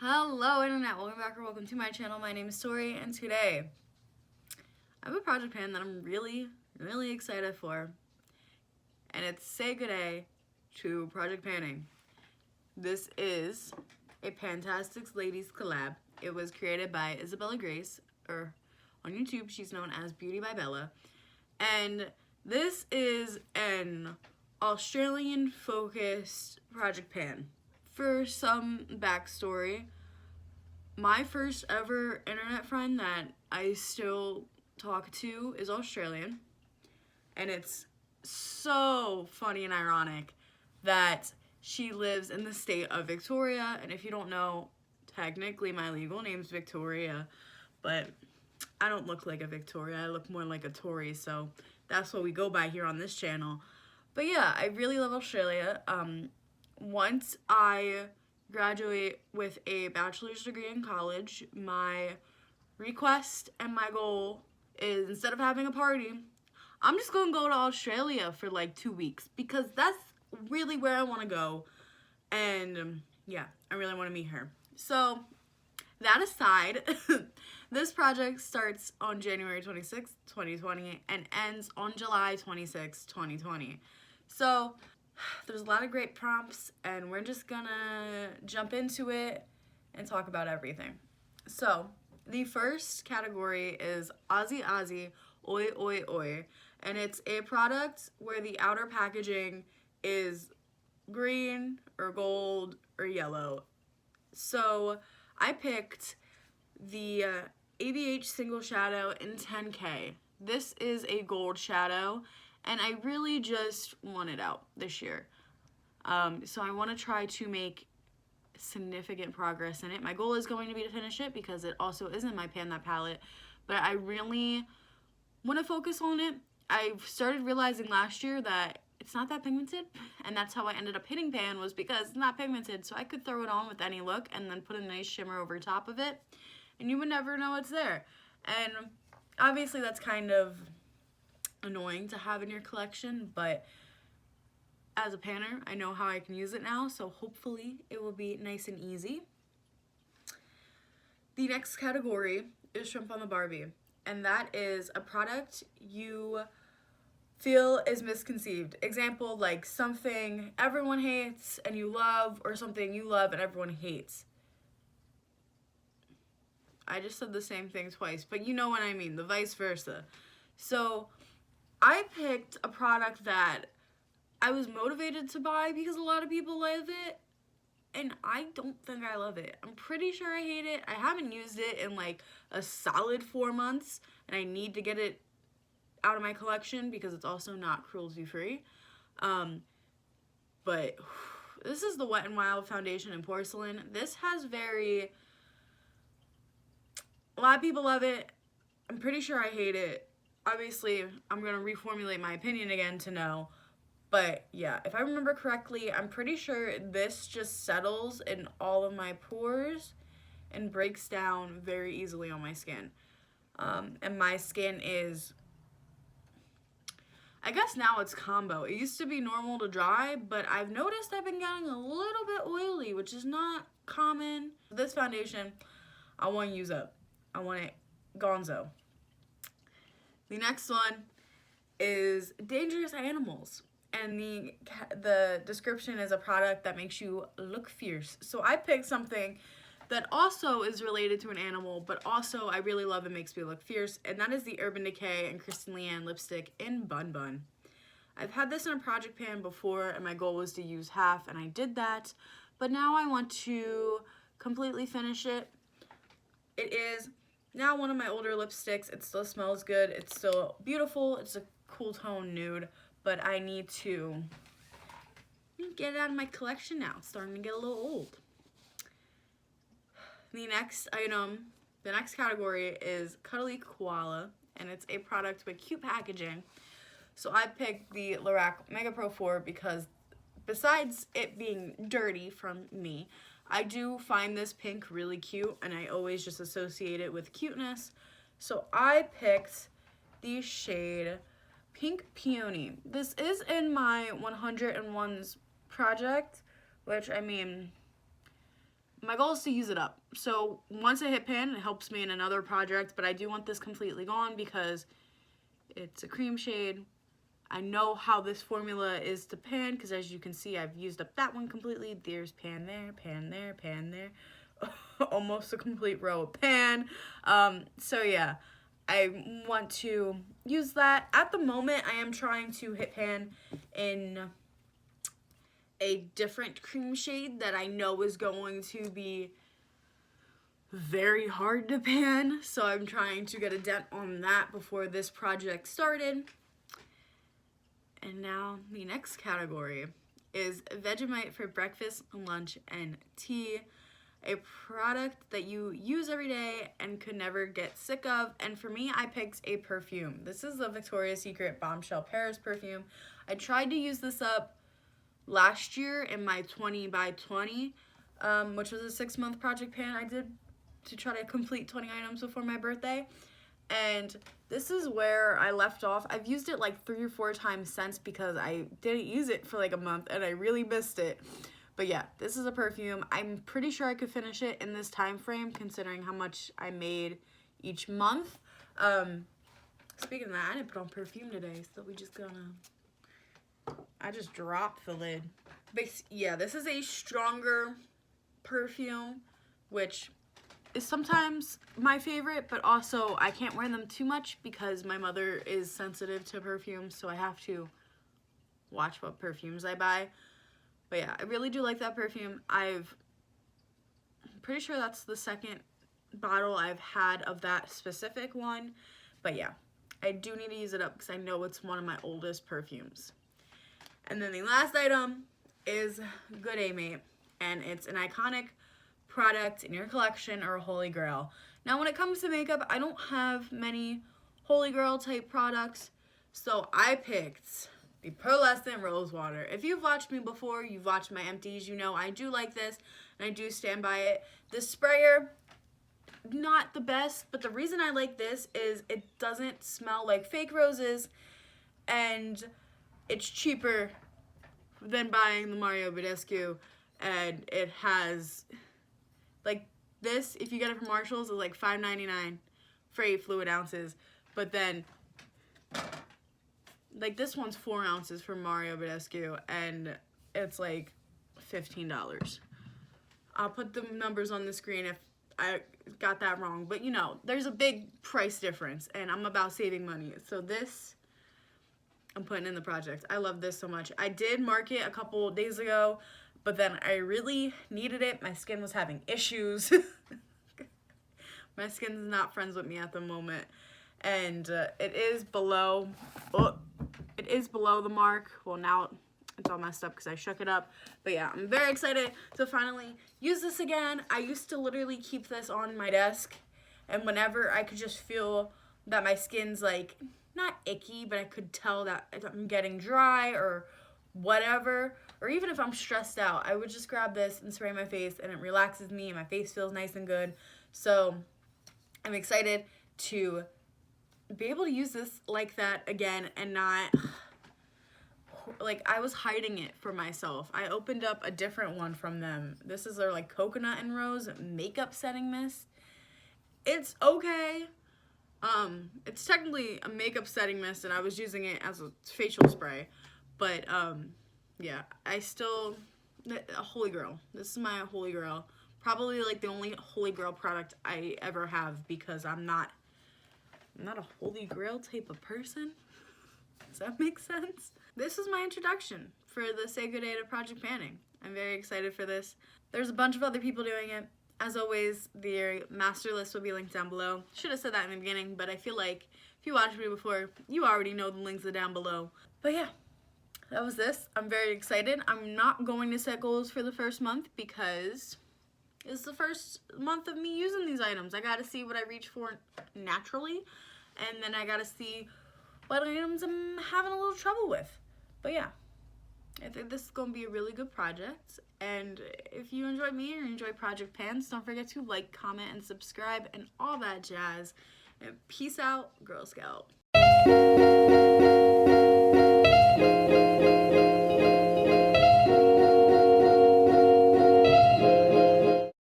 Hello Internet, welcome back or welcome to my channel. My name is Tori and today I have a project pan that I'm really excited for, and it's Say Good Day to Project Panning. This is a Pantastics Ladies collab. It was created by Isabella Grace, or on YouTube she's known as Beauty by Bella, and this is an Australian focused project pan. For some backstory, my first ever internet friend that I still talk to is Australian, and it's so funny and ironic that she lives in the state of Victoria. And if you don't know, technically my legal name's Victoria, but I don't look like a Victoria, I look more like a Tori, so that's what we go by here on this channel. But yeah, I really love Australia. Once I graduate with a bachelor's degree in college, my request and my goal is, instead of having a party, I'm just gonna go to Australia for like 2 weeks, because that's really where I want to go. And yeah, I really want to meet her. So that aside, this project starts on January 26th, 2020 and ends on July 26th, 2020. So there's a lot of great prompts, and we're just gonna jump into it and talk about everything. So the first category is Aussie Oi Oi Oi, and it's a product where the outer packaging is green or gold or yellow. So I picked the ABH Single Shadow in 10K. This is a gold shadow, and I really just want it out this year. So I want to try to make significant progress in it. My goal is going to be to finish it, because it also isn't my pan that palette, but I really want to focus on it. I started realizing last year that it's not that pigmented, and that's how I ended up hitting pan, was because it's not pigmented, so I could throw it on with any look and then put a nice shimmer over top of it, and you would never know it's there. And obviously that's kind of annoying to have in your collection, but as a panner, I know how I can use it now, so hopefully it will be nice and easy. The next category is Shrimp on the Barbie, and that is a product you feel is misconceived. Example, like something everyone hates and you love, or something you love and everyone hates. I just said the same thing twice, but you know what I mean, the vice versa. So I picked a product that I was motivated to buy because a lot of people love it, and I don't think I love it. I'm pretty sure I hate it. I haven't used it in like a solid 4 months, and I need to get it out of my collection because it's also not cruelty free. But this is the Wet n Wild Foundation in Porcelain. This has a lot of people love it. I'm pretty sure I hate it. Obviously, I'm gonna reformulate my opinion again to know. But yeah, if I remember correctly, I'm pretty sure this just settles in all of my pores and breaks down very easily on my skin. And my skin is, I guess now it's combo. It used to be normal to dry, but I've noticed I've been getting a little bit oily, which is not common. This foundation, I want to use up. I want it gonzo. The next one is Dangerous Animals, and the description is a product that makes you look fierce. So I picked something that also is related to an animal, but also I really love and makes me look fierce, and that is the Urban Decay and Kristen Leanne lipstick in Bun Bun. I've had this in a project pan before, and my goal was to use half, and I did that, but now I want to completely finish it. It is now one of my older lipsticks. It still smells good. It's still beautiful. It's a cool tone nude, but I need to get it out of my collection now. It's starting to get a little old. The next category is Cuddly Koala, and it's a product with cute packaging. So I picked the Lorac Mega Pro 4 because besides it being dirty from me, I do find this pink really cute, and I always just associate it with cuteness. So I picked the shade Pink Peony. This is in my 101s project, which, I mean, my goal is to use it up. So once I hit pan, it helps me in another project, but I do want this completely gone because it's a cream shade. I know how this formula is to pan because as you can see, I've used up that one completely. There's pan there, pan there, pan there. Almost a complete row of pan. So yeah, I want to use that. At the moment, I am trying to hit pan in a different cream shade that I know is going to be very hard to pan. So I'm trying to get a dent on that before this project started. And now the next category is Vegemite for breakfast, lunch, and tea. A product that you use every day and could never get sick of. And for me, I picked a perfume. This is the Victoria's Secret Bombshell Paris perfume. I tried to use this up last year in my 20 by 20, which was a 6-month project pan I did to try to complete 20 items before my birthday. And this is where I left off. I've used it like 3 or 4 times since because I didn't use it for like a month and I really missed it. But yeah, this is a perfume. I'm pretty sure I could finish it in this time frame considering how much I made each month. Speaking of that, I didn't put on perfume today, so we just gonna... I just dropped the lid. But yeah, this is a stronger perfume, which is sometimes my favorite, but also I can't wear them too much because my mother is sensitive to perfumes, so I have to watch what perfumes I buy. But yeah, I really do like that perfume. I'm pretty sure that's the second bottle I've had of that specific one. But yeah, I do need to use it up because I know it's one of my oldest perfumes. And then the last item is Good Mate, and it's an iconic product in your collection or a holy grail. Now when it comes to makeup, I don't have many holy grail type products, so I picked the Pearlescent Rose Water. If you've watched me before, you've watched my empties, you know I do like this, and I do stand by it. The sprayer, not the best, but the reason I like this is it doesn't smell like fake roses, and it's cheaper than buying the Mario Badescu, and it has, like this, if you get it from Marshalls, is like $5.99 for 8 fluid ounces, but then like this one's 4 ounces from Mario Badescu, and it's like $15. I'll put the numbers on the screen if I got that wrong, but you know, there's a big price difference, and I'm about saving money. So this, I'm putting in the project. I love this so much. I did mark it a couple days ago, but then I really needed it. My skin was having issues. My skin's not friends with me at the moment, and it is below. It is below the mark. Well, now it's all messed up because I shook it up. But yeah, I'm very excited to finally use this again. I used to literally keep this on my desk, and whenever I could just feel that my skin's like, not icky, but I could tell that I'm getting dry or whatever, or even if I'm stressed out, I would just grab this and spray my face, and it relaxes me and my face feels nice and good. So I'm excited to be able to use this like that again and not, like, I was hiding it for myself. I opened up a different one from them. This is their like coconut and rose makeup setting mist. It's okay. It's technically a makeup setting mist, and I was using it as a facial spray, but yeah, I still, a holy grail. This is my holy grail. Probably like the only holy grail product I ever have, because I'm not a holy grail type of person. Does that make sense? This is my introduction for the Say Good Day to Project Panning. I'm very excited for this. There's a bunch of other people doing it. As always, the master list will be linked down below. Should have said that in the beginning, but I feel like if you watched me before, you already know the links are down below. But yeah, that was this. I'm very excited. I'm not going to set goals for the first month because it's the first month of me using these items. I gotta see what I reach for naturally, and then I gotta see what items I'm having a little trouble with. But yeah, I think this is gonna be a really good project, and if you enjoy me or enjoy Project Pans, don't forget to like, comment, and subscribe, and all that jazz. And peace out, Girl Scout.